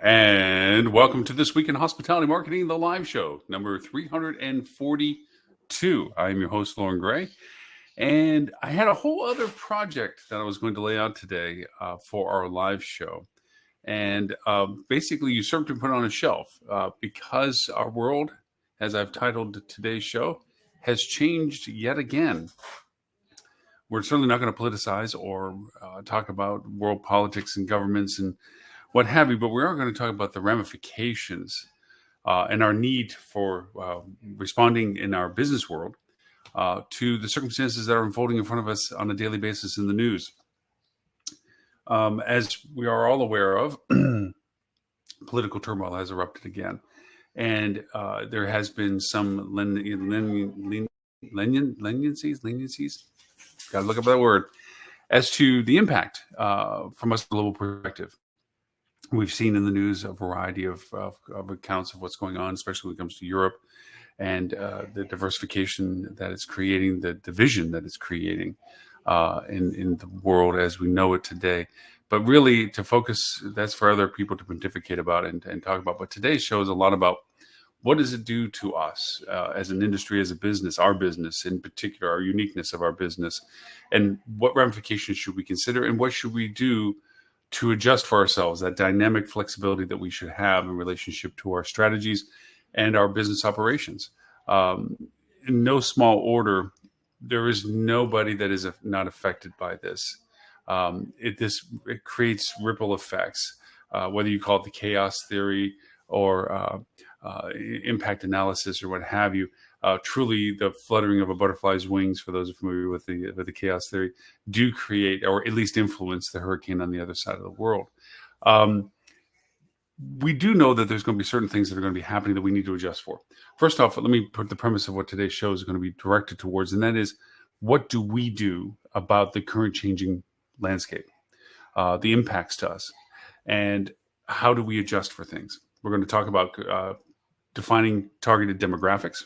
And welcome to This Week in Hospitality Marketing, the live show, number 342. I'm your host, Lauren Gray. And I had a whole other project that I was going to lay out today for our live show. And basically, usurped and put on a shelf because our world, as I've titled today's show, has changed yet again. We're certainly not going to politicize or talk about world politics and governments and what have you, but we are going to talk about the ramifications and our need for responding in our business world to the circumstances that are unfolding in front of us on a daily basis in the news. As we are all aware of, political turmoil has erupted again, and there has been some leniencies. Got to look up that word as to the impact from a global perspective. We've seen in the news a variety of accounts of what's going on, especially when it comes to Europe and the diversification that it's creating, the division that it's creating in the world as we know it today. But really, to focus, that's for other people to pontificate about and talk about. But today's show is a lot about what does it do to us as an industry, as a business, our business in particular, our uniqueness of our business, and what ramifications should we consider, and what should we do to adjust for ourselves, that dynamic flexibility that we should have in relationship to our strategies and our business operations. In no small order, there is nobody that is not affected by this. It creates ripple effects, whether you call it the chaos theory or impact analysis or what have you. Truly, the fluttering of a butterfly's wings, for those who are familiar with the chaos theory, do create or at least influence the hurricane on the other side of the world. We do know that there's going to be certain things that are going to be happening that we need to adjust for. First off, let me put the premise of what today's show is going to be directed towards, and that is, what do we do about the current changing landscape, the impacts to us, and how do we adjust for things? We're going to talk about defining targeted demographics.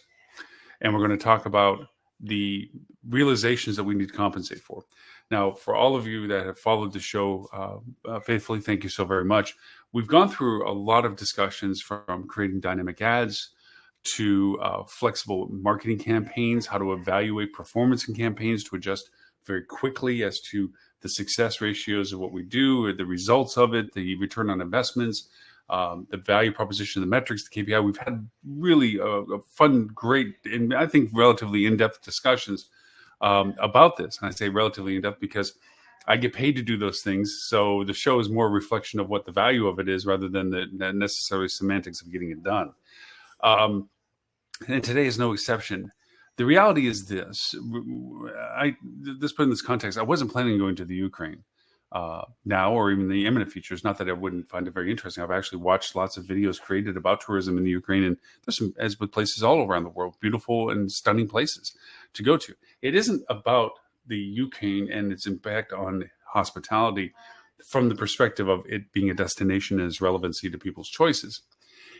And we're going to talk about the realizations that we need to compensate for. Now, for all of you that have followed the show faithfully, thank you so very much. We've gone through a lot of discussions, from creating dynamic ads to flexible marketing campaigns, how to evaluate performance in campaigns to adjust very quickly as to the success ratios of what we do, or the results of it, the return on investments, the value proposition, the metrics, the KPI. We've had really a fun, great, and I think relatively in-depth discussions about this. And I say relatively in-depth because I get paid to do those things. So the show is more a reflection of what the value of it is rather than the necessary semantics of getting it done. And today is no exception. The reality is this. This put in this context, I wasn't planning on going to the Ukraine. Now, or even the imminent future. Not that I wouldn't find it very interesting. I've actually watched lots of videos created about tourism in the Ukraine, and there's some, as with places all around the world, beautiful and stunning places to go to. It isn't about the Ukraine and its impact on hospitality from the perspective of it being a destination and its relevancy to people's choices.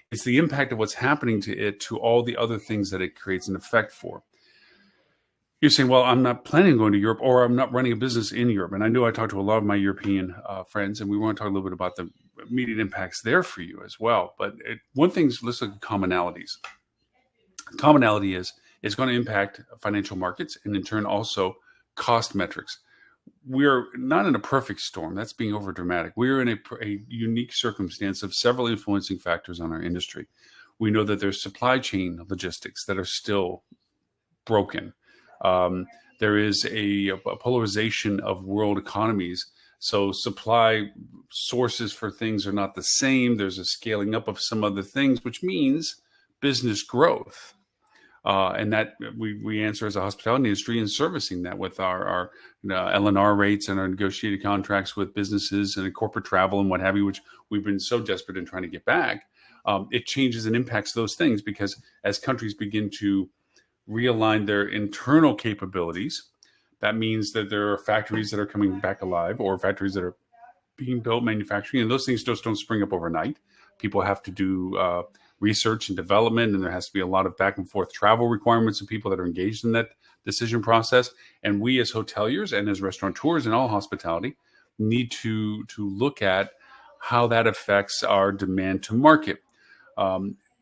It's the impact of what's happening to it, to all the other things that it creates an effect for. You're saying, well, I'm not planning on going to Europe, or I'm not running a business in Europe. And I know I talked to a lot of my European friends, and we want to talk a little bit about the immediate impacts there for you as well. But one thing's, let's look at commonalities. Commonality is it's going to impact financial markets and in turn also cost metrics. We're not in a perfect storm. That's being over dramatic. We're in a unique circumstance of several influencing factors on our industry. We know that there's supply chain logistics that are still broken. There is a polarization of world economies. So supply sources for things are not the same. There's a scaling up of some other things, which means business growth. And that we answer as a hospitality industry in servicing that with our L&R rates and our negotiated contracts with businesses and corporate travel and what have you, which we've been so desperate in trying to get back. It changes and impacts those things because as countries begin to realign their internal capabilities, that means that there are factories that are coming back alive or factories that are being built, manufacturing, and those things just don't spring up overnight. People have to do research and development, and there has to be a lot of back and forth travel requirements of people that are engaged in that decision process. And we as hoteliers and as restaurateurs and all hospitality need to look at how that affects our demand to market.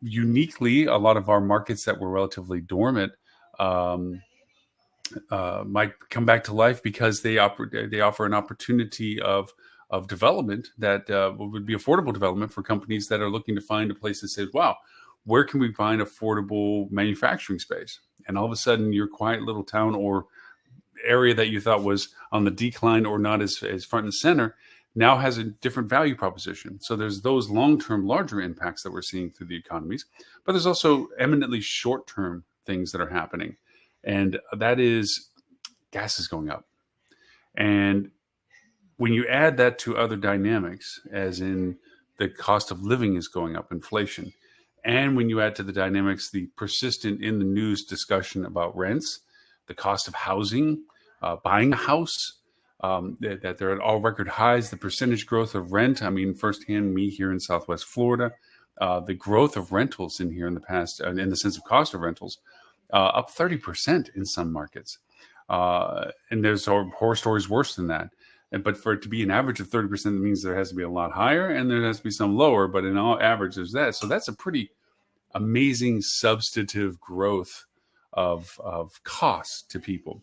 Uniquely, a lot of our markets that were relatively dormant um, might come back to life because they offer an opportunity of development that would be affordable development for companies that are looking to find a place that says, "Wow, where can we find affordable manufacturing space?" And all of a sudden, your quiet little town or area that you thought was on the decline or not as front and center now has a different value proposition. So there's those long-term larger impacts that we're seeing through the economies, but there's also eminently short-term things that are happening. And that is gas is going up. And when you add that to other dynamics, as in the cost of living is going up, inflation, and when you add to the dynamics the persistent in the news discussion about rents, the cost of housing, buying a house, that they're at all record highs, the percentage growth of rent. I mean, firsthand, me here in Southwest Florida, the growth of rentals in here in the past, in the sense of cost of rentals, up 30% in some markets. And there's horror stories worse than that. But for it to be an average of 30%, that means there has to be a lot higher and there has to be some lower. But in all average, there's that. So that's a pretty amazing substantive growth of cost to people.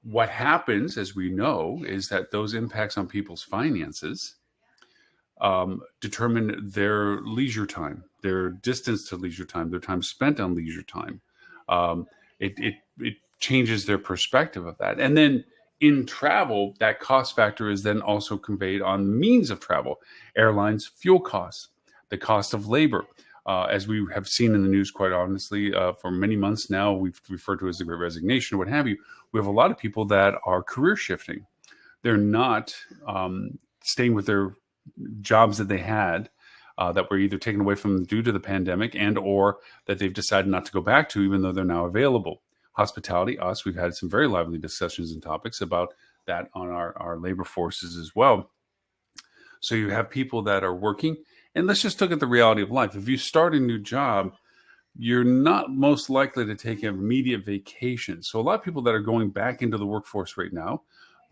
What happens, as we know, is that those impacts on people's finances determine their leisure time, their distance to leisure time, their time spent on leisure time. It changes their perspective of that. And then in travel, that cost factor is then also conveyed on means of travel, airlines, fuel costs, the cost of labor. As we have seen in the news, quite honestly, for many months now, we've referred to as the Great Resignation, or what have you. We have a lot of people that are career shifting. They're not staying with their jobs that they had that were either taken away from them due to the pandemic and or that they've decided not to go back to, even though they're now available. Hospitality, us, we've had some very lively discussions and topics about that on our labor forces as well. So you have people that are working, and let's just look at the reality of life. If you start a new job, you're not most likely to take an immediate vacation. So a lot of people that are going back into the workforce right now,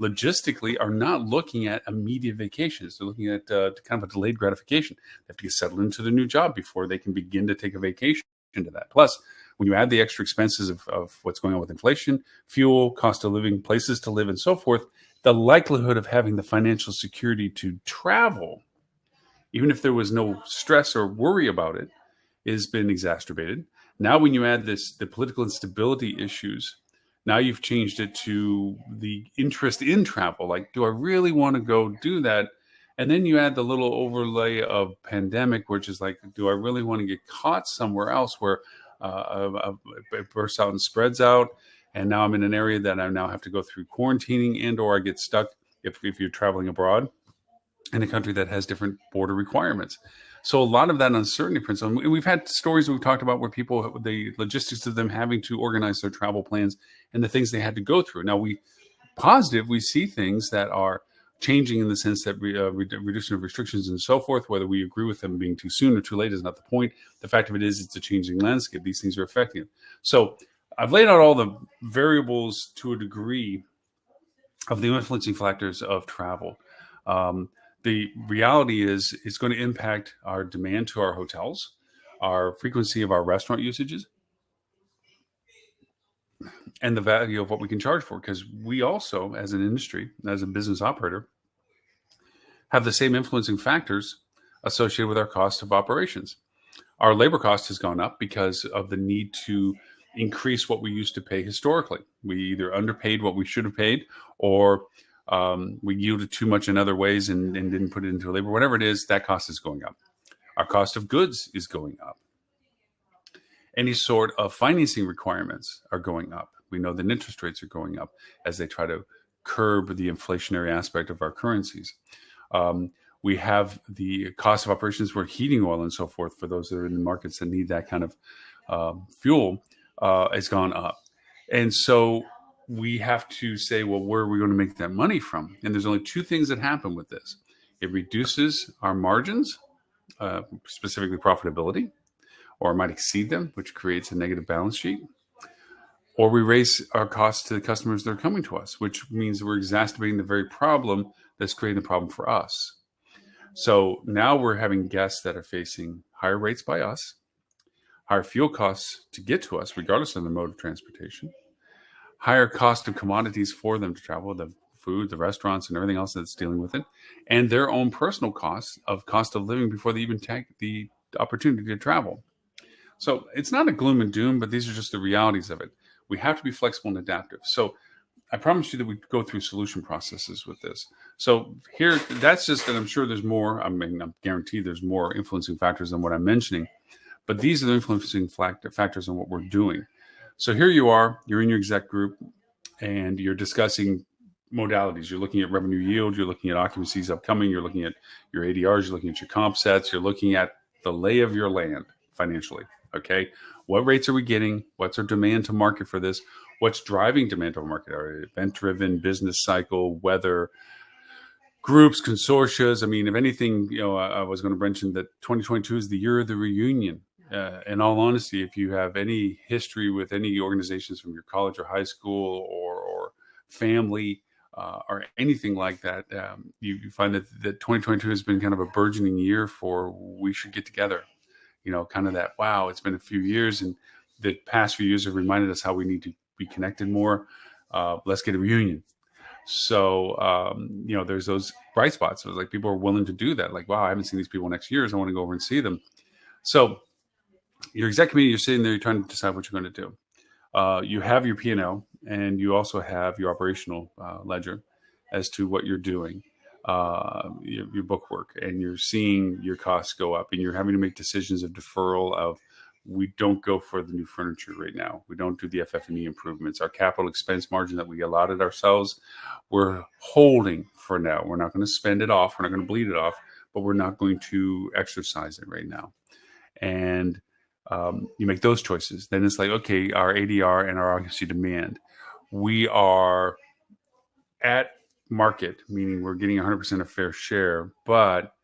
logistically, are not looking at immediate vacations. They're looking at kind of a delayed gratification. They have to get settled into their new job before they can begin to take a vacation to that. Plus, when you add the extra expenses of what's going on with inflation, fuel, cost of living, places to live, and so forth, the likelihood of having the financial security to travel, even if there was no stress or worry about it, has been exacerbated. Now, when you add the political instability issues, now you've changed it to the interest in travel. Like, do I really want to go do that? And then you add the little overlay of pandemic, which is like, do I really want to get caught somewhere else where it bursts out and spreads out? And now I'm in an area that I now have to go through quarantining and or I get stuck if you're traveling abroad in a country that has different border requirements. So a lot of that uncertainty principle, and we've had stories we've talked about where people, the logistics of them having to organize their travel plans and the things they had to go through. Now we see things that are changing in the sense that reduction of restrictions and so forth, whether we agree with them being too soon or too late is not the point. The fact of it is it's a changing landscape. These things are affecting it. So I've laid out all the variables to a degree of the influencing factors of travel. The reality is it's going to impact our demand to our hotels, our frequency of our restaurant usages, and the value of what we can charge for. Because we also, as an industry, as a business operator, have the same influencing factors associated with our cost of operations. Our labor cost has gone up because of the need to increase what we used to pay historically. We either underpaid what we should have paid, or we yielded too much in other ways and didn't put it into labor. Whatever it is, that cost is going up. Our cost of goods is going up. Any sort of financing requirements are going up. We know that interest rates are going up as they try to curb the inflationary aspect of our currencies. We have the cost of operations for heating oil and so forth for those that are in the markets that need that kind of fuel has gone up. And so we have to say, well, where are we going to make that money from? And there's only two things that happen with this. It reduces our margins, specifically profitability, or might exceed them, which creates a negative balance sheet. Or we raise our costs to the customers that are coming to us, which means we're exacerbating the very problem that's creating the problem for us. So now we're having guests that are facing higher rates by us, higher fuel costs to get to us, regardless of the mode of transportation, higher cost of commodities for them to travel, the food, the restaurants, and everything else that's dealing with it, and their own personal costs of cost of living before they even take the opportunity to travel. So it's not a gloom and doom, but these are just the realities of it. We have to be flexible and adaptive. So I promise you that we go through solution processes with this. So here, that's just, and I'm sure there's more. I mean, I'm guaranteed there's more influencing factors than what I'm mentioning, but these are the influencing factors on what we're doing. So here you are, you're in your exec group, and you're discussing modalities. You're looking at revenue yield, you're looking at occupancies upcoming, you're looking at your ADRs, you're looking at your comp sets, you're looking at the lay of your land financially. Okay, what rates are we getting? What's our demand to market for this? What's driving demand to market? Are event-driven, business cycle, weather, groups, consortia? I mean, if anything, I was going to mention that 2022 is the year of the reunion. In all honesty, if you have any history with any organizations from your college or high school or family or anything like that, you find that 2022 has been kind of a burgeoning year for we should get together. Kind of that, wow, it's been a few years, and the past few years have reminded us how we need to be connected more. Let's get a reunion. So, there's those bright spots. It was like people are willing to do that. Like, wow, I haven't seen these people next years. I want to go over and see them. So your exec committee, you're sitting there, you're trying to decide what you're going to do. You have your P&L, and you also have your operational ledger as to what you're doing. Your book work, and you're seeing your costs go up, and you're having to make decisions of deferral of, we don't go for the new furniture right now. We don't do the FF&E improvements. Our capital expense margin that we allotted ourselves, we're holding for now. We're not going to spend it off. We're not going to bleed it off, but we're not going to exercise it right now. And you make those choices. Then it's like, okay, our ADR and our occupancy demand, we are at market, meaning we're getting 100% of fair share, but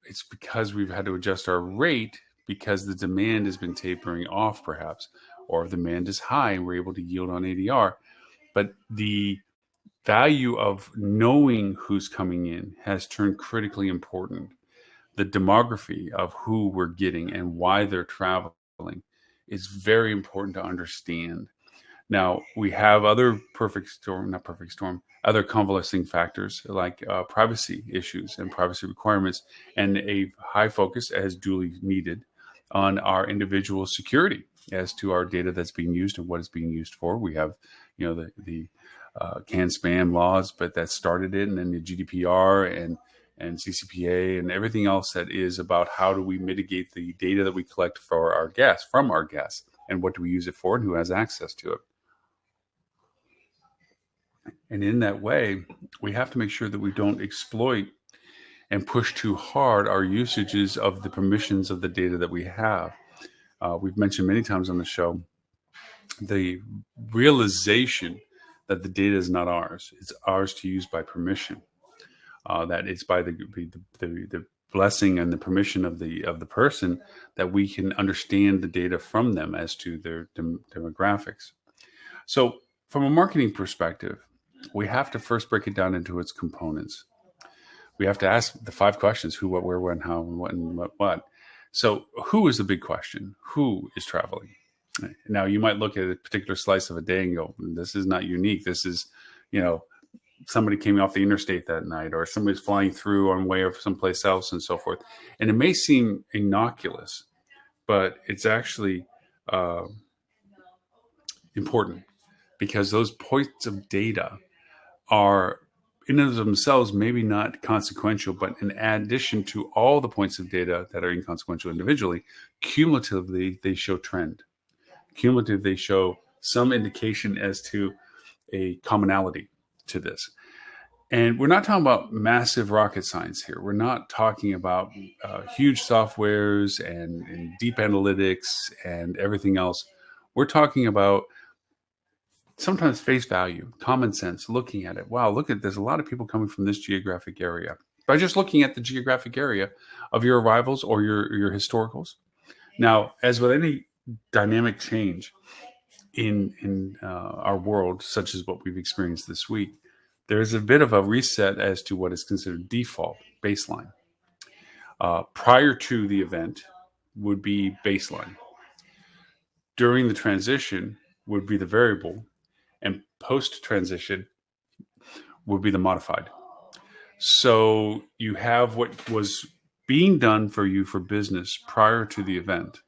it's because we've had to adjust our rate because the demand has been tapering off, perhaps, or demand is high and we're able to yield on ADR. But the value of knowing who's coming in has turned critically important. The demography of who we're getting and why they're traveling is very important to understand. Now, we have other other convalescing factors like privacy issues and privacy requirements, and a high focus, as duly needed, on our individual security as to our data that's being used and what it's being used for. We have, the CAN-SPAM laws, but that started it, and then the GDPR and CCPA and everything else that is about how do we mitigate the data that we collect for our guests, from our guests, and what do we use it for and who has access to it. And in that way, we have to make sure that we don't exploit and push too hard our usages of the permissions of the data that we have. We've mentioned many times on the show the realization that the data is not ours. It's ours to use by permission. That it's by the blessing and the permission of the person that we can understand the data from them as to their demographics. So from a marketing perspective, we have to first break it down into its components. We have to ask the 5 questions: who, what, where, when, how, and what. So who is the big question? Who is traveling? Now, you might look at a particular slice of a day and go, this is not unique. This is, somebody came off the interstate that night, or somebody's flying through on way of someplace else, and so forth. And it may seem innocuous, but it's actually important, because those points of data are in and of themselves maybe not consequential, but in addition to all the points of data that are inconsequential individually, cumulatively they show trend. Cumulatively, they show some indication as to a commonality to this. And we're not talking about massive rocket science here. We're not talking about huge softwares and deep analytics and everything else. We're talking about sometimes face value, common sense, looking at it. Wow, look at, there's a lot of people coming from this geographic area. By just looking at the geographic area of your arrivals or your historicals. Now, as with any dynamic change in our world, such as what we've experienced this week, there's a bit of a reset as to what is considered default baseline. Prior to the event would be baseline. During the transition would be the variable, and post transition would be the modified. So you have what was being done for you for business prior to the event,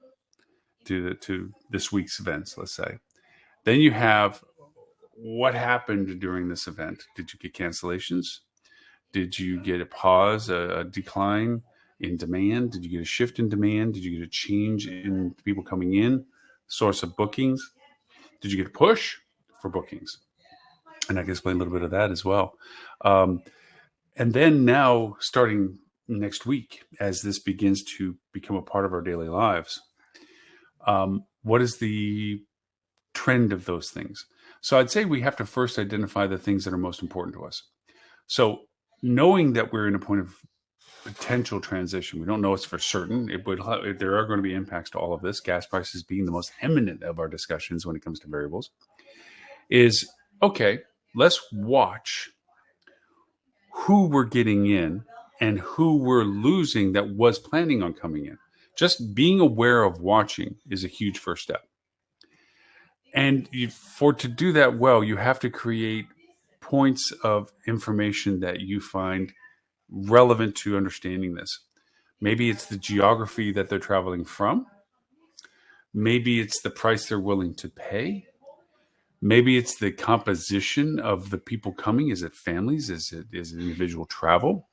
to this week's events, let's say. Then you have what happened during this event. Did you get cancellations? Did you get a pause, a decline in demand? Did you get a shift in demand? Did you get a change in people coming in? Source of bookings? Did you get a push for bookings? And I can explain a little bit of that as well. And then now, starting next week, as this begins to become a part of our daily lives, what is the trend of those things? So I'd say we have to first identify the things that are most important to us. So knowing that we're in a point of potential transition, we don't know it's for certain. There are going to be impacts to all of this, gas prices being the most eminent of our discussions when it comes to variables, is, okay, let's watch who we're getting in and who we're losing that was planning on coming in. Just being aware of watching is a huge first step. And to do that well, you have to create points of information that you find relevant to understanding this. Maybe it's the geography that they're traveling from. Maybe it's the price they're willing to pay. Maybe it's the composition of the people coming. Is it families? Is it individual travel?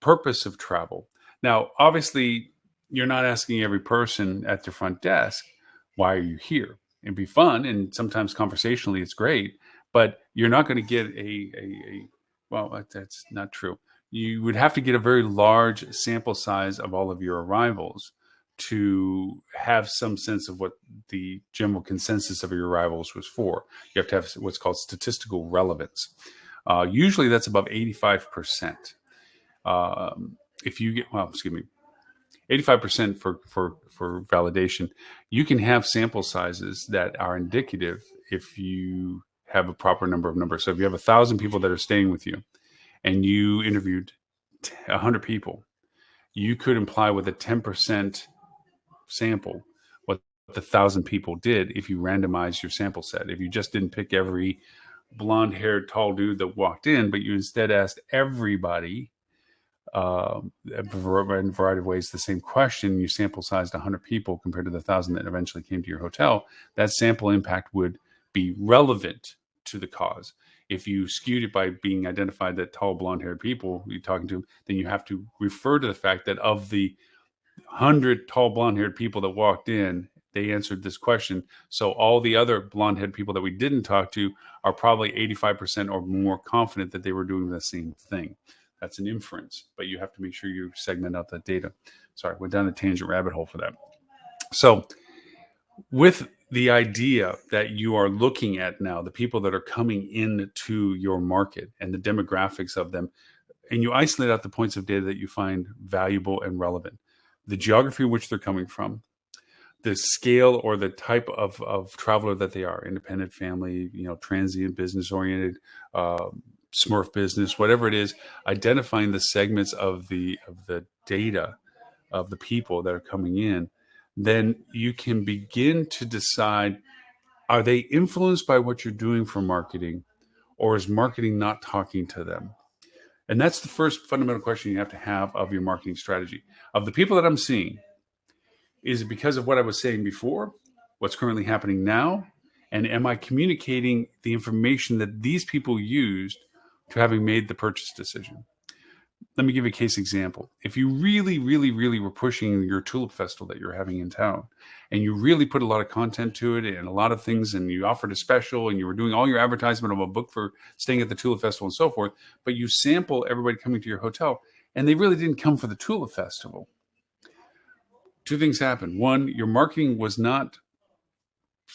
Purpose of travel. Now, obviously, you're not asking every person at their front desk, why are you here? It'd be fun, and sometimes conversationally it's great, but you're not going to get well, that's not true. You would have to get a very large sample size of all of your arrivals to have some sense of what the general consensus of your arrivals was for. You have to have what's called statistical relevance. Usually that's above 85%. If you get, 85% for validation. You can have sample sizes that are indicative if you have a proper number of numbers. So if you have 1,000 people that are staying with you and you interviewed 100 people, you could imply with a 10% sample what the 1,000 people did if you randomize your sample set. If you just didn't pick every blonde-haired tall dude that walked in, but you instead asked everybody in a variety of ways the same question, you sample sized 100 people compared to the 1,000 that eventually came to your hotel, that sample impact would be relevant to the cause. If you skewed it by being identified that tall blonde-haired people you're talking to, then you have to refer to the fact that of the 100 tall blonde-haired people that walked in, they answered this question. So all the other blonde-haired people that we didn't talk to are probably 85% or more confident that they were doing the same thing. That's an inference, but you have to make sure you segment out that data. Sorry, went down a tangent rabbit hole for that. So with the idea that you are looking at now, the people that are coming into your market and the demographics of them, and you isolate out the points of data that you find valuable and relevant, the geography in which they're coming from, the scale or the type of traveler that they are, independent, family, transient, business-oriented, Smurf business, whatever it is, identifying the segments of the data of the people that are coming in, then you can begin to decide, are they influenced by what you're doing for marketing, or is marketing not talking to them? And that's the first fundamental question you have to have of your marketing strategy. Of the people that I'm seeing, is it because of what I was saying before, what's currently happening now, and am I communicating the information that these people used to having made the purchase decision? Let me give you a case example. If you really, really, really were pushing your Tulip Festival that you're having in town, and you really put a lot of content to it and a lot of things, and you offered a special, and you were doing all your advertisement of a book for staying at the Tulip Festival and so forth, but you sample everybody coming to your hotel, and they really didn't come for the Tulip Festival, two things happen. One, your marketing was not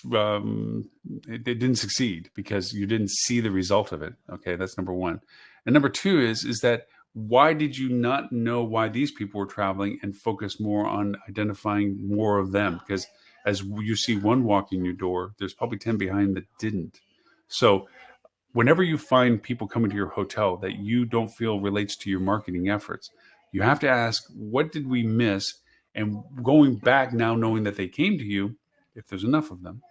it didn't succeed because you didn't see the result of it. Okay, that's number one. And number two is that why did you not know why these people were traveling and focus more on identifying more of them? Because as you see one walking your door, there's probably 10 behind that didn't. So whenever you find people coming to your hotel that you don't feel relates to your marketing efforts, You have to ask, what did we miss? And going back now, knowing that they came to you, if there's enough of them,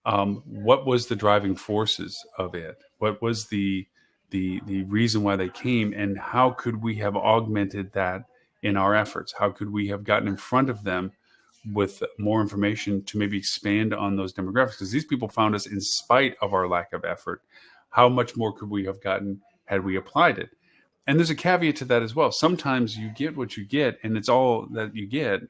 what was the driving forces of it? What was the reason why they came, and how could we have augmented that in our efforts? How could we have gotten in front of them with more information to maybe expand on those demographics? Because these people found us in spite of our lack of effort. How much more could we have gotten had we applied it? And there's a caveat to that as well. Sometimes you get what you get, and it's all that you get,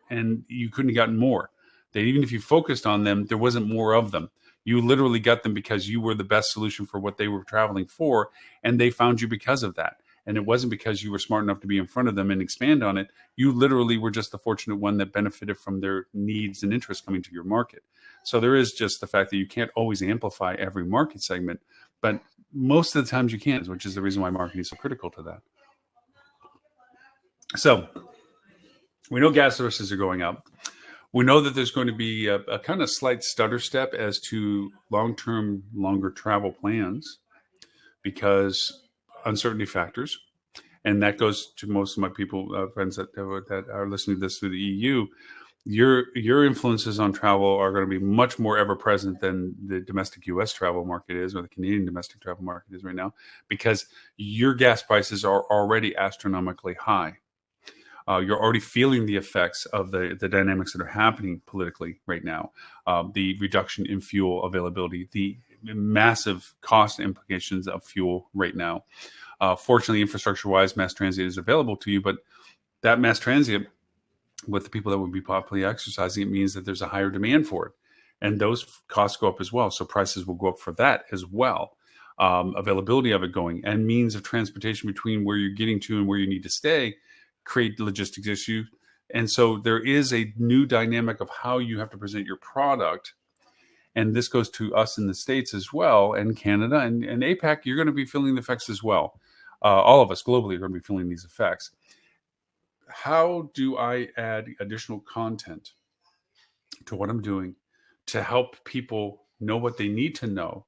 and you couldn't have gotten more. That even if you focused on them, there wasn't more of them. You literally got them because you were the best solution for what they were traveling for, and they found you because of that. And it wasn't because you were smart enough to be in front of them and expand on it. You literally were just the fortunate one that benefited from their needs and interests coming to your market. So there is just the fact that you can't always amplify every market segment, but most of the times you can, which is the reason why marketing is so critical to that. So we know gas prices are going up. We know that there's going to be a kind of slight stutter step as to long-term, longer travel plans because uncertainty factors. And that goes to most of my people, friends that are listening to this through the EU. Your influences on travel are going to be much more ever present than the domestic U.S. travel market is, or the Canadian domestic travel market is right now, because your gas prices are already astronomically high. You're already feeling the effects of the dynamics that are happening politically right now, the reduction in fuel availability, the massive cost implications of fuel right now. Fortunately, infrastructure-wise, mass transit is available to you, but that mass transit, with the people that would be popularly exercising, it means that there's a higher demand for it. And those costs go up as well. So prices will go up for that as well. Availability of it going, and means of transportation between where you're getting to and where you need to stay create logistics issues. And so there is a new dynamic of how you have to present your product. And this goes to us in the States as well, and Canada and APAC. You're going to be feeling the effects as well. All of us globally are going to be feeling these effects. How do I add additional content to what I'm doing to help people know what they need to know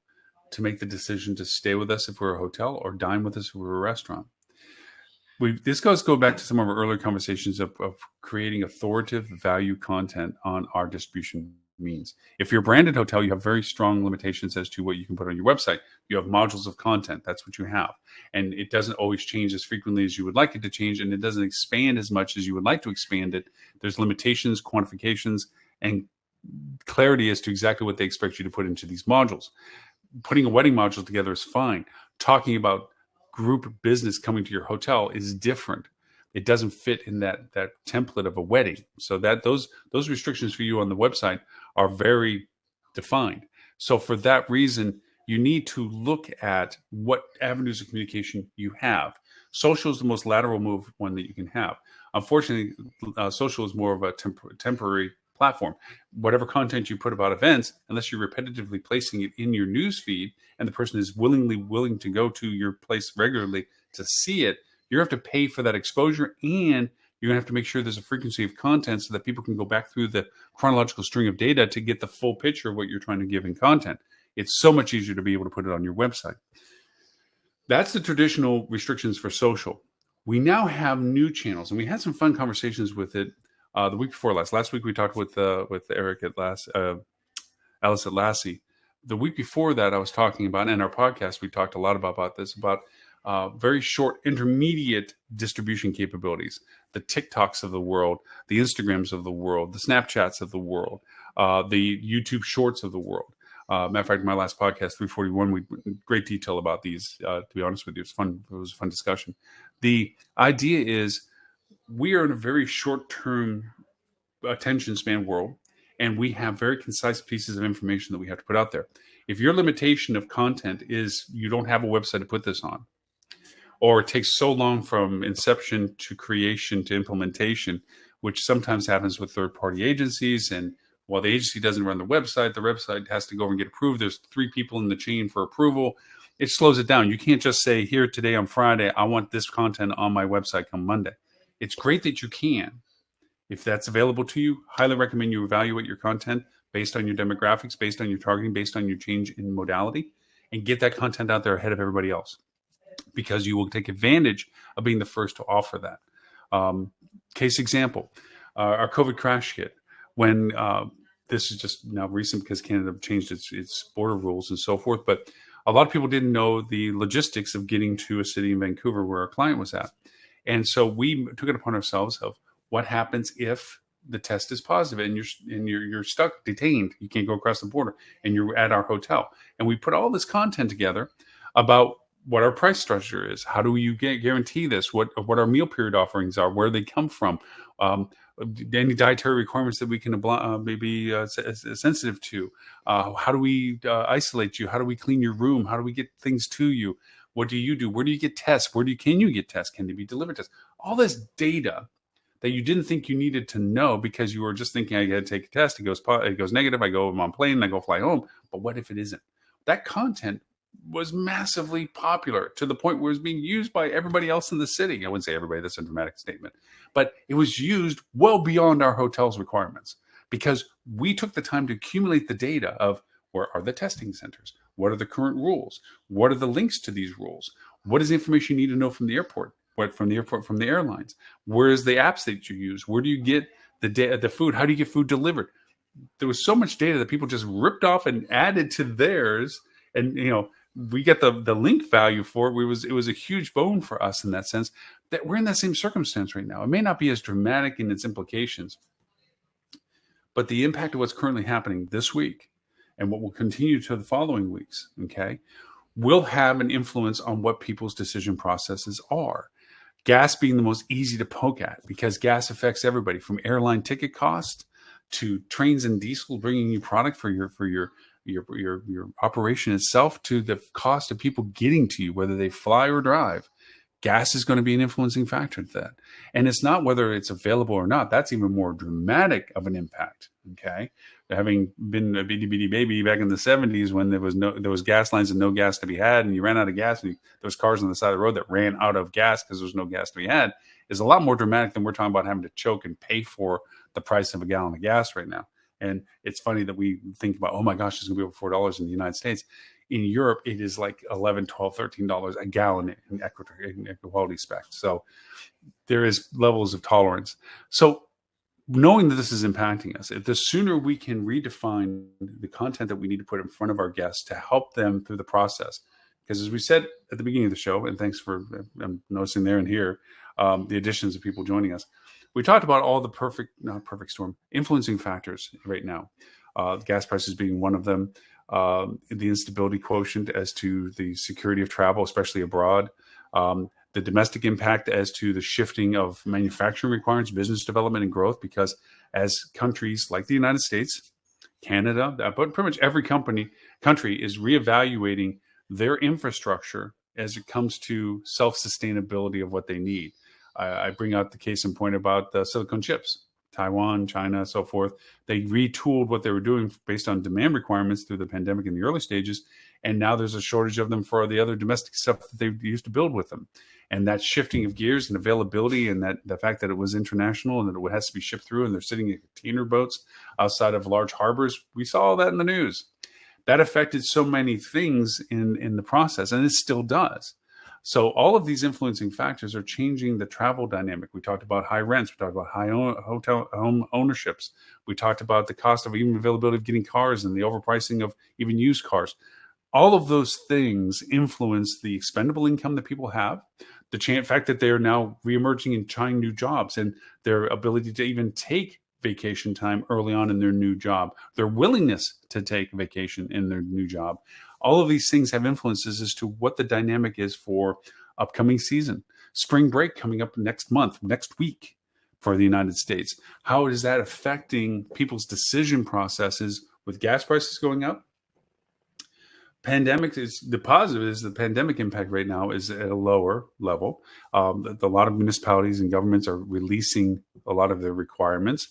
to make the decision to stay with us if we're a hotel or dine with us if we're a restaurant? This goes back to some of our earlier conversations of creating authoritative value content on our distribution means. If you're a branded hotel, you have very strong limitations as to what you can put on your website. You have modules of content. That's what you have. And it doesn't always change as frequently as you would like it to change, and it doesn't expand as much as you would like to expand it. There's limitations, quantifications, and clarity as to exactly what they expect you to put into these modules. Putting a wedding module together is fine. Talking about group business coming to your hotel is different. It doesn't fit in that template of a wedding. So that those restrictions for you on the website are very defined. So for that reason, you need to look at what avenues of communication you have. Social is the most lateral move one that you can have. Unfortunately, social is more of a temporary platform. Whatever content you put about events, unless you're repetitively placing it in your news feed and the person is willing to go to your place regularly to see it, you have to pay for that exposure, and you're going to have to make sure there's a frequency of content so that people can go back through the chronological string of data to get the full picture of what you're trying to give in content. It's so much easier to be able to put it on your website. That's the traditional restrictions for social. We now have new channels, and we had some fun conversations with it the week before last. Last week we talked with Eric at Alice at Lassie. The week before that I was talking about, and our podcast we talked a lot about this, about very short intermediate distribution capabilities, the TikToks of the world, the Instagrams of the world, the Snapchats of the world, the YouTube Shorts of the world. Matter of fact, in my last podcast, 341, we great detail about these. To be honest with you, it was a fun discussion. The idea is we are in a very short-term attention span world, and we have very concise pieces of information that we have to put out there. If your limitation of content is you don't have a website to put this on, or it takes so long from inception to creation to implementation, which sometimes happens with third-party agencies, and while the agency doesn't run the website has to go over and get approved. There's 3 people in the chain for approval. It slows it down. You can't just say, here today on Friday, I want this content on my website come Monday. It's great that you can. If that's available to you, highly recommend you evaluate your content based on your demographics, based on your targeting, based on your change in modality, and get that content out there ahead of everybody else. because you will take advantage of being the first to offer that. Case example, our COVID crash kit. When this is just now recent because Canada changed its border rules and so forth, but a lot of people didn't know the logistics of getting to a city in Vancouver where our client was at. And so we took it upon ourselves of what happens if the test is positive and you're stuck, detained, you can't go across the border, and you're at our hotel. And we put all this content together about what our price structure is. How do you guarantee this? What our meal period offerings are, where they come from, any dietary requirements that we can be sensitive to. How do we isolate you? How do we clean your room? How do we get things to you? What do you do? Where do you get tests? Can you get tests? Can they be delivered tests? All this data that you didn't think you needed to know because you were just thinking, I got to take a test. It goes negative. I go on plane and I go fly home. But what if it isn't? That content was massively popular to the point where it was being used by everybody else in the city. I wouldn't say everybody, that's a dramatic statement, but it was used well beyond our hotel's requirements because we took the time to accumulate the data of where are the testing centers? What are the current rules? What are the links to these rules? What is the information you need to know from the airport? What from the airport, from the airlines? Where is the apps that you use? Where do you get the food? How do you get food delivered? There was so much data that people just ripped off and added to theirs. And, we get the link value for it. It was a huge bone for us in that sense that we're in that same circumstance right now. It may not be as dramatic in its implications, but the impact of what's currently happening this week and what will continue to the following weeks, okay, will have an influence on what people's decision processes are. Gas being the most easy to poke at because gas affects everybody from airline ticket cost to trains and diesel bringing you product for your operation itself to the cost of people getting to you, whether they fly or drive. Gas is going to be an influencing factor to that. And it's not whether it's available or not. That's even more dramatic of an impact. Okay. Having been a bitty bitty baby back in the 70s when there was gas lines and no gas to be had, and you ran out of gas, and there was cars on the side of the road that ran out of gas because there was no gas to be had, is a lot more dramatic than we're talking about having to choke and pay for the price of a gallon of gas right now. And it's funny that we think about, oh my gosh, it's going to be over $4 in the United States. In Europe, it is like $11, $12, $13 a gallon in equality spec. So there is levels of tolerance. So knowing that this is impacting us, the sooner we can redefine the content that we need to put in front of our guests to help them through the process. Because as we said at the beginning of the show, and thanks for I'm noticing there and here, the additions of people joining us, we talked about all the perfect storm, influencing factors right now. Gas prices being one of them, the instability quotient as to the security of travel, especially abroad, the domestic impact as to the shifting of manufacturing requirements, business development and growth, because as countries like the United States, Canada, but pretty much every country is reevaluating their infrastructure as it comes to self-sustainability of what they need. I bring out the case in point about the silicon chips. Taiwan, China, so forth. They retooled what they were doing based on demand requirements through the pandemic in the early stages. And now there's a shortage of them for the other domestic stuff that they used to build with them. And that shifting of gears and availability, and that the fact that it was international and that it has to be shipped through, and they're sitting in container boats outside of large harbors. We saw all that in the news. That affected so many things in the process, and it still does. So all of these influencing factors are changing the travel dynamic. We talked about high rents. We talked about high hotel home ownerships. We talked about the cost of even availability of getting cars and the overpricing of even used cars. All of those things influence the expendable income that people have, the fact that they are now reemerging and trying new jobs, and their ability to even take vacation time early on in their new job, their willingness to take vacation in their new job. All of these things have influences as to what the dynamic is for upcoming season. Spring break coming up next week for the United States. How is that affecting people's decision processes with gas prices going up? The positive is the pandemic impact right now is at a lower level. A lot of municipalities and governments are releasing a lot of their requirements.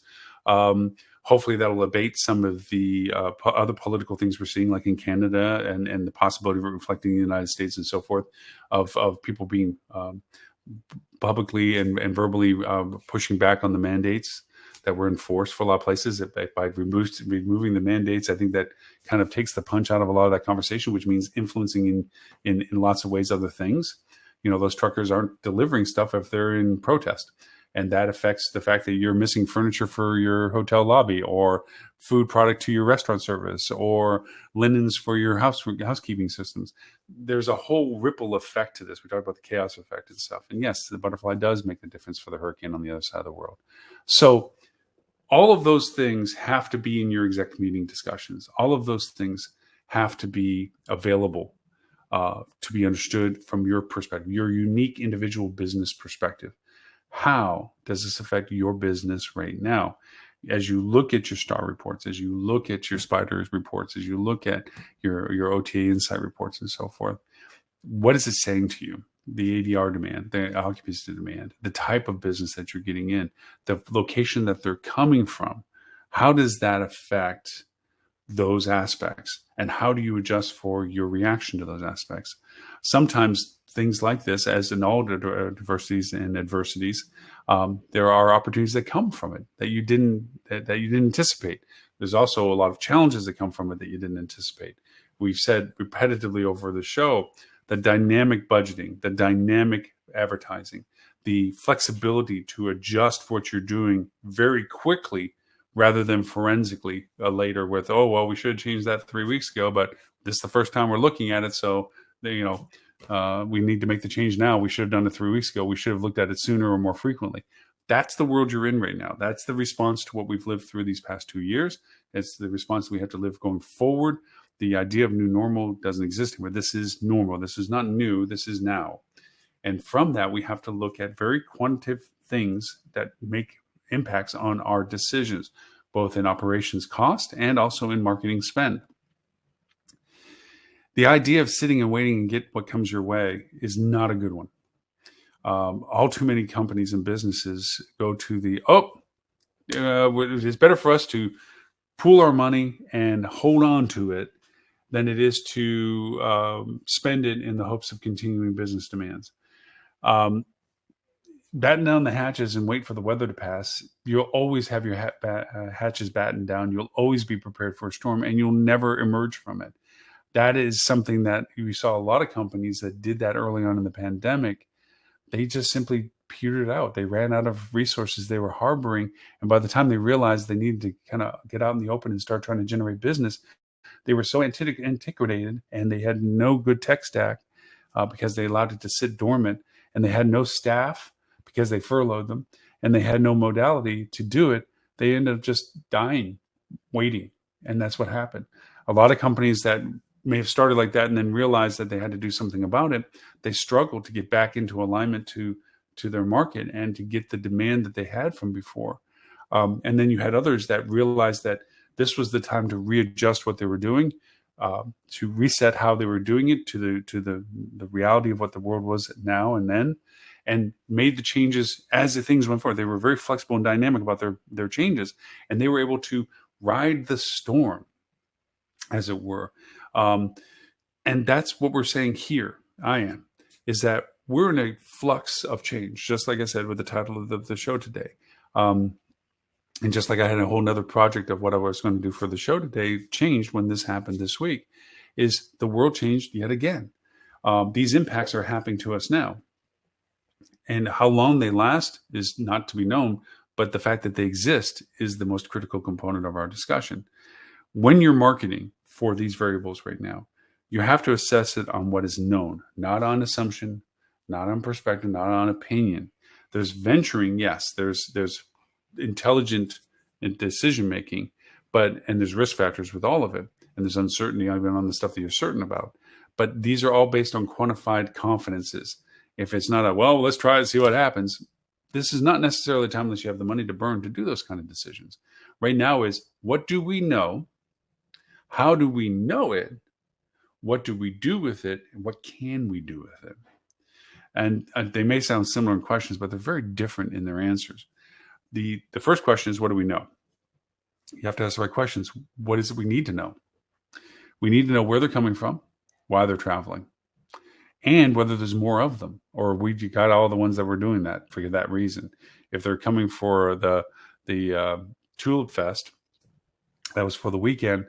Hopefully that'll abate some of the other political things we're seeing, like in Canada, and the possibility of it reflecting in the United States and so forth, of people being publicly and verbally pushing back on the mandates that were enforced for a lot of places. By removing the mandates, I think that kind of takes the punch out of a lot of that conversation, which means influencing in lots of ways other things. Those truckers aren't delivering stuff if they're in protest. And that affects the fact that you're missing furniture for your hotel lobby, or food product to your restaurant service, or linens for your housekeeping systems. There's a whole ripple effect to this. We talked about the chaos effect and stuff. And yes, the butterfly does make the difference for the hurricane on the other side of the world. So all of those things have to be in your exec meeting discussions. All of those things have to be available to be understood from your perspective, your unique individual business perspective. How does this affect your business right now? As you look at your STAR reports, as you look at your SPIDER reports, as you look at your OTA insight reports and so forth, what is it saying to you? The ADR demand, the occupancy demand, the type of business that you're getting in, the location that they're coming from. How does that affect those aspects? And how do you adjust for your reaction to those aspects? Sometimes things like this, as in all diversities and adversities, there are opportunities that come from it that you didn't anticipate. There's also a lot of challenges that come from it that you didn't anticipate. We've said repetitively over the show, the dynamic budgeting, the dynamic advertising, the flexibility to adjust what you're doing very quickly rather than forensically later with, oh, well, we should have changed that 3 weeks ago, but this is the first time we're looking at it. So, we need to make the change now. We should have done it 3 weeks ago. We should have looked at it sooner or more frequently. That's the world you're in right now. That's the response to what we've lived through these past 2 years. It's the response we have to live going forward. The idea of new normal doesn't exist anymore. This is normal. This is not new. This is now. And from that, we have to look at very quantitative things that make impacts on our decisions, both in operations cost and also in marketing spend. The idea of sitting and waiting and get what comes your way is not a good one. All too many companies and businesses go to it's better for us to pool our money and hold on to it than it is to spend it in the hopes of continuing business demands. Batten down the hatches and wait for the weather to pass. You'll always have your hatches battened down. You'll always be prepared for a storm, and you'll never emerge from it. That is something that we saw a lot of companies that did that early on in the pandemic. They just simply petered out. They ran out of resources they were harboring. And by the time they realized they needed to kind of get out in the open and start trying to generate business, they were so antiquated and they had no good tech stack because they allowed it to sit dormant, and they had no staff because they furloughed them, and they had no modality to do it. They ended up just dying, waiting. And that's what happened. A lot of companies that may have started like that and then realized that they had to do something about it, they struggled to get back into alignment to their market and to get the demand that they had from before. And then you had others that realized that this was the time to readjust what they were doing, to reset how they were doing it to the reality of what the world was now and then, and made the changes as the things went forward. They were very flexible and dynamic about their changes, and they were able to ride the storm, as it were. And that's what we're saying here. Is that we're in a flux of change, just like I said with the title of the show today. And just like I had a whole nother project of what I was going to do for the show today changed when this happened this week, is the world changed yet again. These impacts are happening to us now. And how long they last is not to be known, but the fact that they exist is the most critical component of our discussion. When you're marketing for these variables right now, you have to assess it on what is known, not on assumption, not on perspective, not on opinion. There's venturing, yes, there's intelligent decision making, and there's risk factors with all of it, and there's uncertainty even on the stuff that you're certain about. But these are all based on quantified confidences. If it's not let's try it, see what happens. This is not necessarily a time unless you have the money to burn to do those kind of decisions. Right now is, what do we know? How do we know it? What do we do with it? And what can we do with it? And they may sound similar in questions, but they're very different in their answers. The first question is, what do we know? You have to ask the right questions. What is it we need to know? We need to know where they're coming from, why they're traveling, and whether there's more of them, or we've got all the ones that were doing that for that reason. If they're coming for the Tulip Fest. That was for the weekend.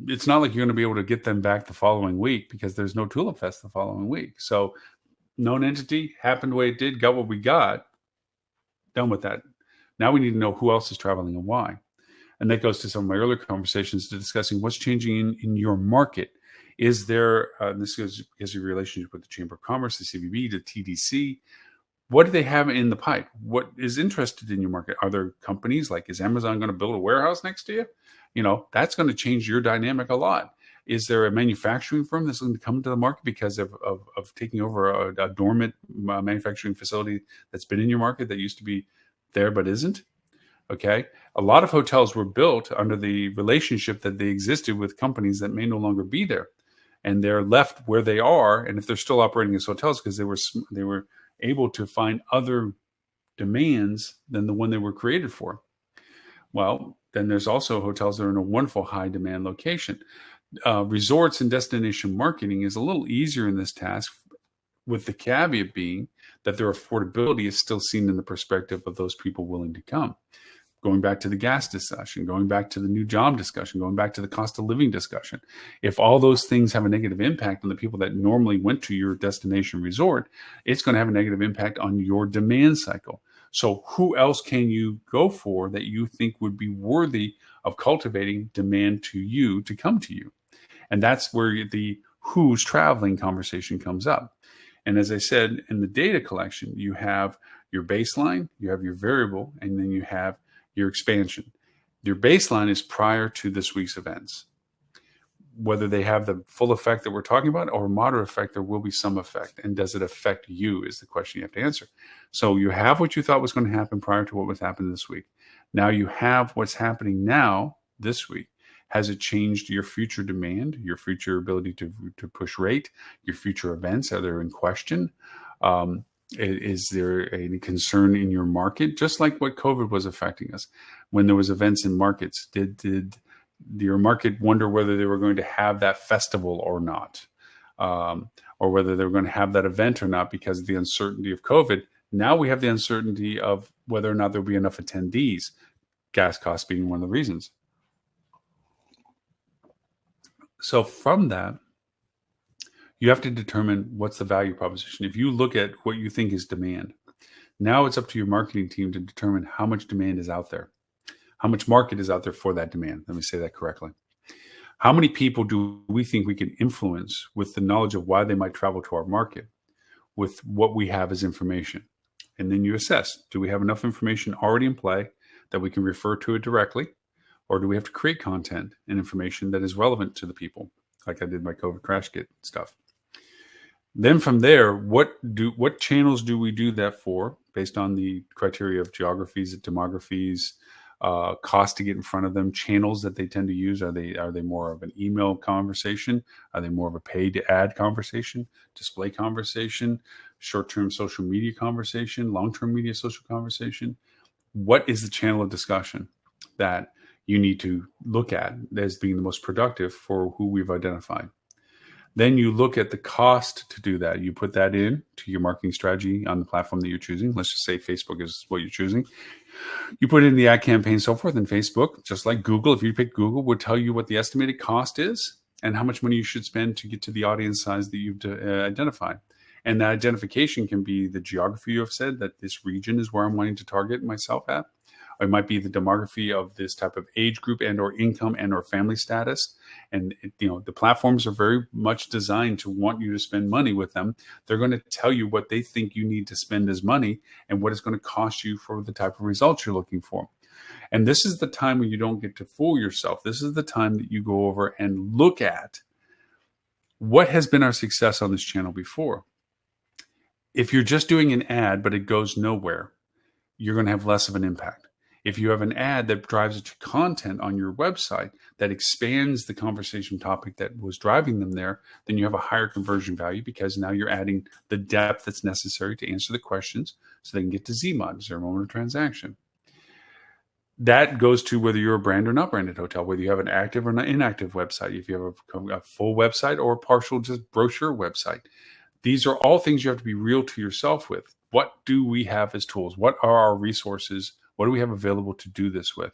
It's not like you're going to be able to get them back the following week because there's no Tulip Fest the following week. So known entity, happened the way it did, got what we got, done with that. Now we need to know who else is traveling and why. And that goes to some of my earlier conversations to discussing what's changing in your market. Is there, this is your relationship with the Chamber of Commerce, the CVB, the TDC. What do they have in the pipe? What is interested in your market? Are there companies like, is Amazon going to build a warehouse next to you? That's going to change your dynamic a lot. Is there a manufacturing firm that's going to come to the market because of taking over a dormant manufacturing facility that's been in your market that used to be there but isn't? Okay. A lot of hotels were built under the relationship that they existed with companies that may no longer be there. And they're left where they are. And if they're still operating as hotels because they were able to find other demands than the one they were created for. Well, then there's also hotels that are in a wonderful high demand location. Resorts and destination marketing is a little easier in this task, with the caveat being that their affordability is still seen in the perspective of those people willing to come. Going back to the gas discussion, going back to the new job discussion, going back to the cost of living discussion. If all those things have a negative impact on the people that normally went to your destination resort, it's going to have a negative impact on your demand cycle. So who else can you go for that you think would be worthy of cultivating demand to you to come to you? And that's where the who's traveling conversation comes up. And as I said, in the data collection, you have your baseline, you have your variable, and then you have your expansion. Your baseline is prior to this week's events. Whether they have the full effect that we're talking about or moderate effect, there will be some effect. And does it affect you is the question you have to answer. So you have what you thought was going to happen prior to what was happening this week. Now you have what's happening now this week. Has it changed your future demand, your future ability to push rate, your future events? Are they in question? Is there any concern in your market? Just like what COVID was affecting us. When there was events in markets, did your market wonder whether they were going to have that festival or not? Or whether they were going to have that event or not because of the uncertainty of COVID. Now we have the uncertainty of whether or not there'll be enough attendees, gas costs being one of the reasons. So from that, you have to determine what's the value proposition. If you look at what you think is demand, now it's up to your marketing team to determine how much demand is out there, how much market is out there for that demand. Let me say that correctly. How many people do we think we can influence with the knowledge of why they might travel to our market with what we have as information? And then you assess, do we have enough information already in play that we can refer to it directly? Or do we have to create content and information that is relevant to the people, like I did my COVID crash kit stuff? Then from there, what channels do we do that for based on the criteria of geographies, demographies, cost to get in front of them, channels that they tend to use? Are they more of an email conversation? Are they more of a paid ad conversation, display conversation, short-term social media conversation, long-term media social conversation? What is the channel of discussion that you need to look at as being the most productive for who we've identified? Then you look at the cost to do that. You put that in to your marketing strategy on the platform that you're choosing. Let's just say Facebook is what you're choosing. You put in the ad campaign, so forth, and Facebook, just like Google, if you pick Google, would tell you what the estimated cost is and how much money you should spend to get to the audience size that you've identified. And that identification can be the geography you have said that this region is where I'm wanting to target myself at. It might be the demography of this type of age group and or income and or family status. And the platforms are very much designed to want you to spend money with them. They're going to tell you what they think you need to spend as money and what it's going to cost you for the type of results you're looking for. And this is the time when you don't get to fool yourself. This is the time that you go over and look at what has been our success on this channel before. If you're just doing an ad, but it goes nowhere, you're going to have less of an impact. If you have an ad that drives it to content on your website that expands the conversation topic that was driving them there, then you have a higher conversion value because now you're adding the depth that's necessary to answer the questions so they can get to ZMOD, zero moment of transaction. That goes to whether you're a brand or not branded hotel, whether you have an active or not inactive website, if you have a full website or a partial just brochure website. These are all things you have to be real to yourself with. What do we have as tools? What are our resources? What do we have available to do this with?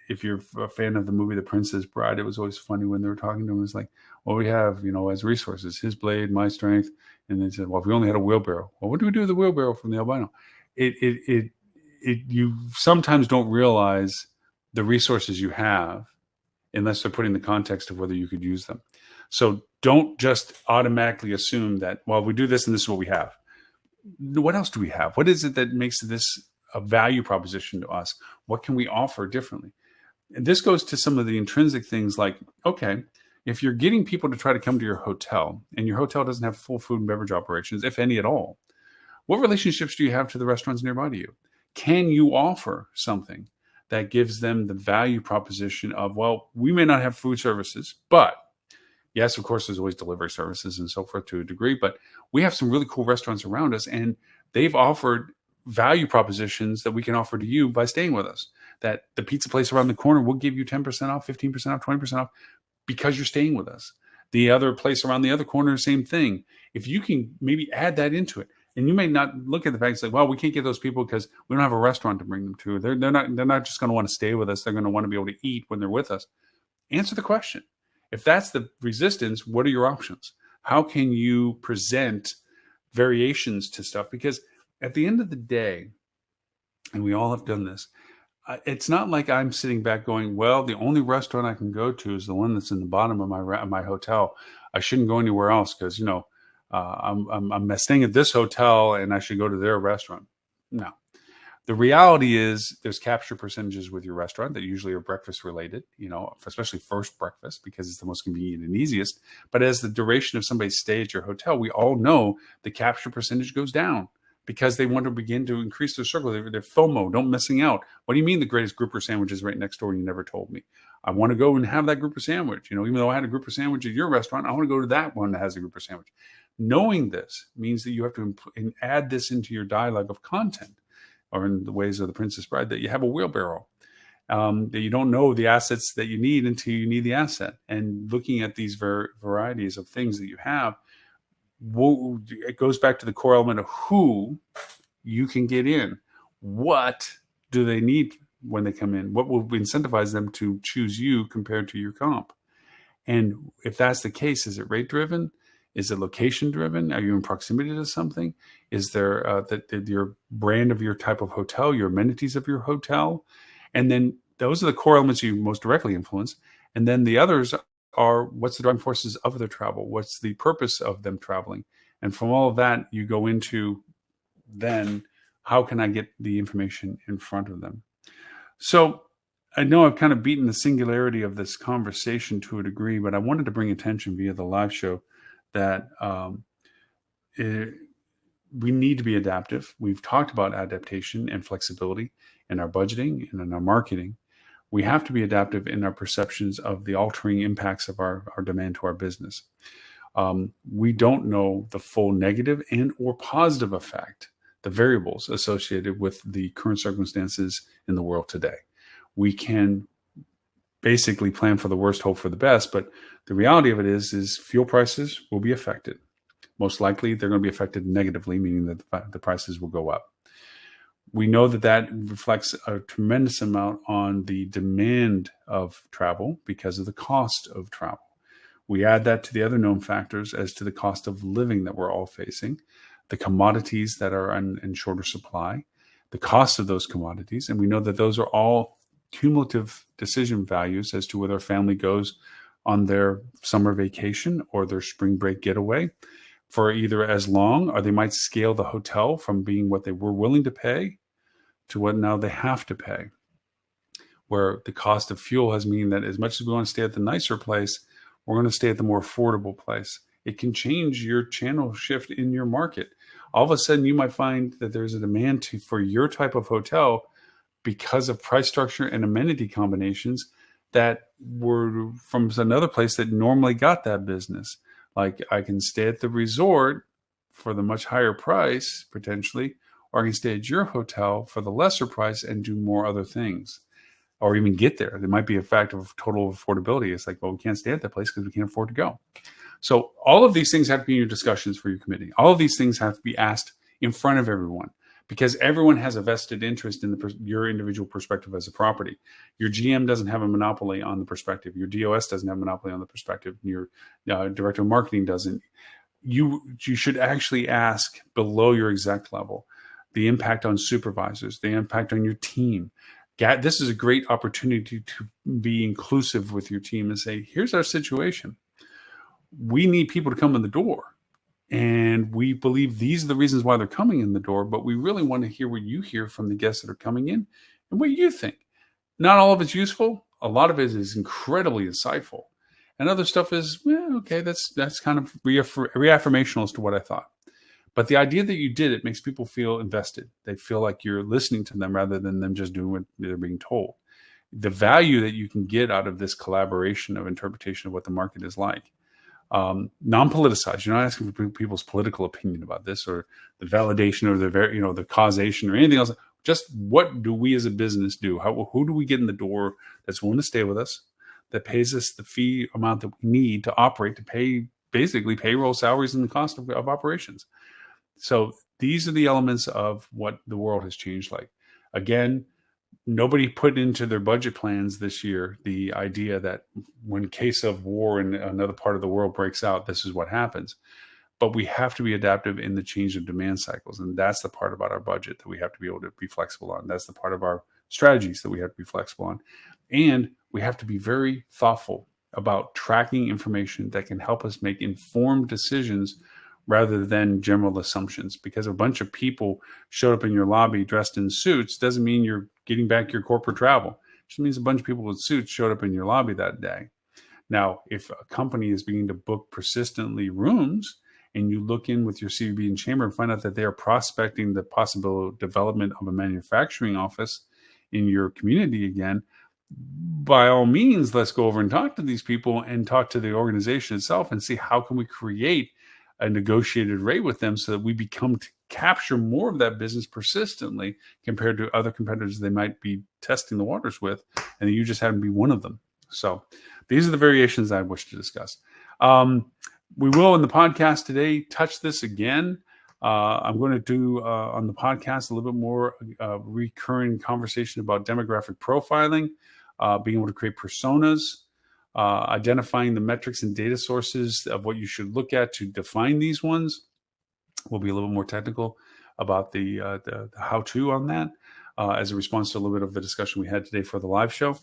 If you're a fan of the movie The Princess Bride, it was always funny when they were talking to him. It was like, well, we have, as resources, his blade, my strength. And they said, well, if we only had a wheelbarrow, well, what do we do with the wheelbarrow from the albino? You sometimes don't realize the resources you have unless they're putting the context of whether you could use them. So don't just automatically assume that, well, we do this and this is what we have. What else do we have? What is it that makes this a value proposition to us? What can we offer differently? And this goes to some of the intrinsic things like, okay, if you're getting people to try to come to your hotel and your hotel doesn't have full food and beverage operations, if any at all, what relationships do you have to the restaurants nearby to you? Can you offer something that gives them the value proposition of, well, we may not have food services, but yes, of course, there's always delivery services and so forth to a degree, but we have some really cool restaurants around us, and they've offered value propositions that we can offer to you by staying with us. That the pizza place around the corner will give you 10% off, 15% off, 20% off because you're staying with us. The other place around the other corner, same thing. If you can maybe add that into it, and you may not look at the fact, like, well, we can't get those people because we don't have a restaurant to bring them to. They're not just going to want to stay with us. They're going to want to be able to eat when they're with us. Answer the question. If that's the resistance, what are your options? How can you present variations to stuff? Because at the end of the day, and we all have done this, it's not like I'm sitting back going, well, the only restaurant I can go to is the one that's in the bottom of my hotel. I shouldn't go anywhere else because, I'm staying at this hotel and I should go to their restaurant. No. The reality is there's capture percentages with your restaurant that usually are breakfast related, especially first breakfast because it's the most convenient and easiest. But as the duration of somebody's stay at your hotel, we all know the capture percentage goes down because they want to begin to increase their circle. They're FOMO, don't missing out. What do you mean the greatest grouper sandwich is right next door and you never told me? I want to go and have that grouper sandwich. Even though I had a grouper sandwich at your restaurant, I want to go to that one that has a grouper sandwich. Knowing this means that you have to add this into your dialogue of content, or in the ways of The Princess Bride, that you have a wheelbarrow, that you don't know the assets that you need until you need the asset. And looking at these varieties of things that you have, it goes back to the core element of who you can get in. What do they need when they come in? What will incentivize them to choose you compared to your comp? And if that's the case, is it rate driven? Is it location driven? Are you in proximity to something? Is there your brand of your type of hotel, your amenities of your hotel? And then those are the core elements you most directly influence. And then the others are, what's the driving forces of their travel? What's the purpose of them traveling? And from all of that, you go into then, how can I get the information in front of them? So I know I've kind of beaten the singularity of this conversation to a degree, but I wanted to bring attention via the live show that we need to be adaptive. We've talked about adaptation and flexibility in our budgeting and in our marketing. We have to be adaptive in our perceptions of the altering impacts of our demand to our business. We don't know the full negative and or positive effect, the variables associated with the current circumstances in the world today. We can basically plan for the worst, hope for the best, but the reality of it is fuel prices will be affected. Most likely, they're going to be affected negatively, meaning that the prices will go up. We know that reflects a tremendous amount on the demand of travel because of the cost of travel. We add that to the other known factors as to the cost of living that we're all facing, the commodities that are in shorter supply, the cost of those commodities, and we know that those are all cumulative decision values as to whether a family goes on their summer vacation or their spring break getaway for either as long, or they might scale the hotel from being what they were willing to pay to what now they have to pay, where the cost of fuel has mean that as much as we want to stay at the nicer place, we're going to stay at the more affordable place. It can change your channel shift in your market. All of a sudden, you might find that there's a demand for your type of hotel because of price structure and amenity combinations that were from another place that normally got that business. Like, I can stay at the resort for the much higher price, potentially, or I can stay at your hotel for the lesser price and do more other things, or even get there. There might be a fact of total affordability. It's like, well, we can't stay at that place because we can't afford to go. So all of these things have to be in your discussions for your committee. All of these things have to be asked in front of everyone, because everyone has a vested interest in your individual perspective as a property. Your GM doesn't have a monopoly on the perspective. Your DOS doesn't have a monopoly on the perspective. Your director of marketing doesn't. You should actually ask below your exec level the impact on supervisors, the impact on your team. This is a great opportunity to be inclusive with your team and say, here's our situation. We need people to come in the door. And we believe these are the reasons why they're coming in the door, but we really want to hear what you hear from the guests that are coming in and what you think. Not all of it's useful. A lot of it is incredibly insightful. And other stuff is, well, okay, that's kind of reaffirmational as to what I thought. But the idea that you did it makes people feel invested. They feel like you're listening to them rather than them just doing what they're being told. The value that you can get out of this collaboration of interpretation of what the market is like. Non-politicized. You're not asking for people's political opinion about this or the validation or the causation or anything else. Just what do we as a business do? Who do we get in the door that's willing to stay with us, that pays us the fee amount that we need to operate, to pay basically payroll, salaries, and the cost of operations. So these are the elements of what the world has changed like. Again, nobody put into their budget plans this year the idea that when case of war in another part of the world breaks out, this is what happens. But we have to be adaptive in the change of demand cycles. And that's the part about our budget that we have to be able to be flexible on. That's the part of our strategies that we have to be flexible on. And we have to be very thoughtful about tracking information that can help us make informed decisions rather than general assumptions. Because a bunch of people showed up in your lobby dressed in suits doesn't mean you're getting back your corporate travel. It just means a bunch of people with suits showed up in your lobby that day. Now, if a company is beginning to book persistently rooms and you look in with your CVB and chamber and find out that they are prospecting the possible development of a manufacturing office in your community again, by all means, let's go over and talk to these people and talk to the organization itself and see how can we create a negotiated rate with them so that we become to capture more of that business persistently compared to other competitors they might be testing the waters with, and you just happen to be one of them. So these are the variations I wish to discuss. We will in the podcast today touch this again. I'm going to do on the podcast a little bit more recurring conversation about demographic profiling, being able to create personas, identifying the metrics and data sources of what you should look at to define these ones. We'll be a little more technical about the how-to on that as a response to a little bit of the discussion we had today for the live show.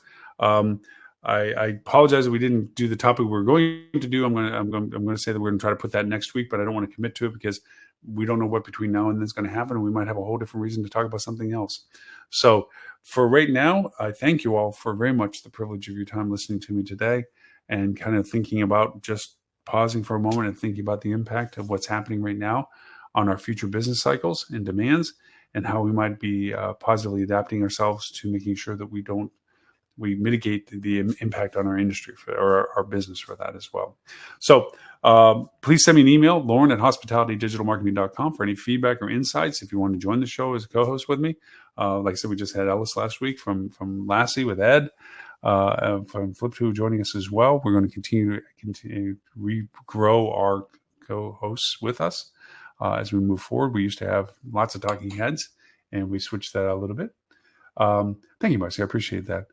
I apologize that we didn't do the topic we were going to do. I'm going to say that we're going to try to put that next week, but I don't want to commit to it because we don't know what between now and then is going to happen, and we might have a whole different reason to talk about something else. So for right now, I thank you all for very much the privilege of your time listening to me today and kind of thinking about just pausing for a moment and thinking about the impact of what's happening right now on our future business cycles and demands and how we might be positively adapting ourselves to making sure that we mitigate the impact on our industry or our business for that as well. So please send me an email, Lauren@hospitalitydigitalmarketing.com, for any feedback or insights. If you want to join the show as a co-host with me, like I said, we just had Ellis last week from Lassie with Ed from Flip2 joining us as well. We're going to continue to regrow our co-hosts with us as we move forward. We used to have lots of talking heads, and we switched that out a little bit. Thank you, Marcy. I appreciate that.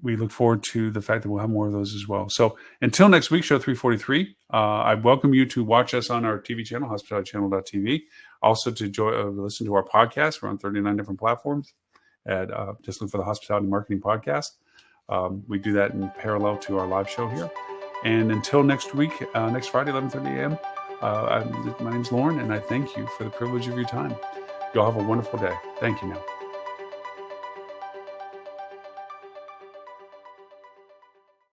We look forward to the fact that we'll have more of those as well. So until next week, show 343, I welcome you to watch us on our TV channel, hospitalitychannel.tv. Also to listen to our podcast. We're on 39 different platforms. Just look for the Hospitality Marketing Podcast. We do that in parallel to our live show here. And until next week, next Friday, 11:30 a.m., my name is Lauren, and I thank you for the privilege of your time. You all have a wonderful day. Thank you now.